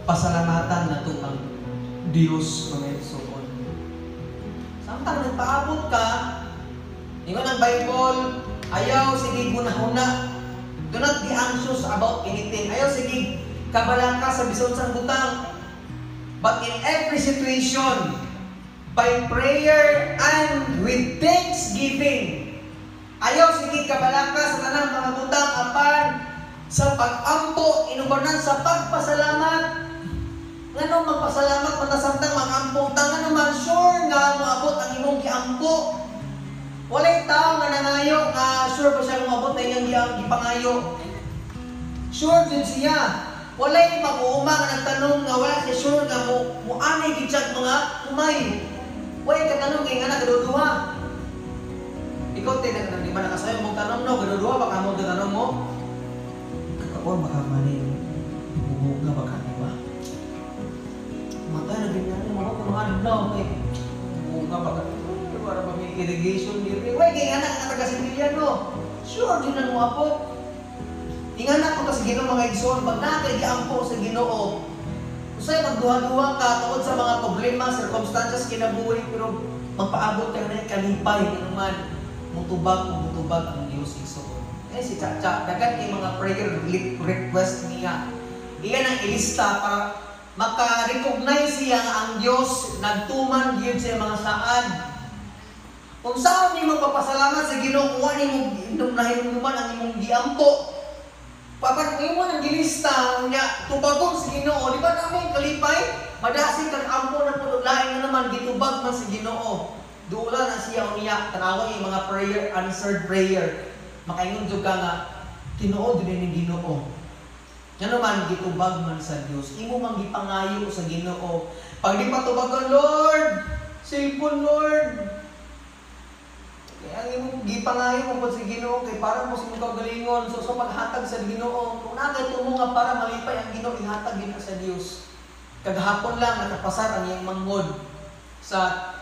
pasalamatan na ito ang Diyos mga igsoon. Samtang nagpaabot ka, ingon ang Bible, ayaw sige gunahuna. Do not be anxious about anything. Ayaw sige kabalaka sa bisan sang butang. But in every situation, by prayer and with thanksgiving, ayaw sige kabalaka sa tanang mga butang apan sa pag-ampo, inubanan sa pagpasalamat. Ngano magpasalamat man samtang mag-ampo ta, ngano man sure nga maabot ang imong giampo. Walay tao nga nangayo nga sure pa siya maabot na iyang gipangayo. Sure din siya. Walay mag-uuma nga nagtanong nga wala siya sure nga mo anay gid mga umay. Way katanong kay nga nagaduduha. Ikaw tinang di ba nakasayo mong tanong no, gaduduha baka mo tanong mo. Kakao baka manin bubuga baka ba. Mata na ganyan mo ko mga adlaw kay bubuga baka para ba may irrigation dito. Way kay anak nga taga-Similya no. Sure din mo apot. Inganak ko kasi Ginoo mga igsoon, pag nakaigiampo sa Ginoo, usay magduha-duha ka tungod sa mga problema, circumstances kinabuhi, pero magpaabot ka na kalipay, naman mutubag ang Diyos igsoon. Si Chacha, dagat kay mga prayer request niya. Iyan ang ilista para maka-recognize siya ang Diyos, nagtuman gyud sa mga saan. Kung saan ni mo papasalamat sa Ginoo, kuha ni mo nahinuman ang imong giampo. Papan mo nang gilista niya tubagon si Ginoo, di ba namin kalipay? Madasi kang ampo na puno lain na naman gitubag man si Ginoo. Duula na siya unya tanawon yung mga prayer, answered prayer. Makaingon jud ka nga tinuod din ni Ginoo. Yan naman gitubag man sa Dios. Imo man gipangayo sa Ginoo. Pag di patubagon, Lord, cellphone Lord. Kaya ang imong gipangayo mo po si Ginoo kay para mo sa imong kagalingon so paghatag sa Ginoo kung nakay tumo nga para malipay ang Ginoo ihatag gid sa Dios. Kagahapon lang nakapasar ang iyang manghod sa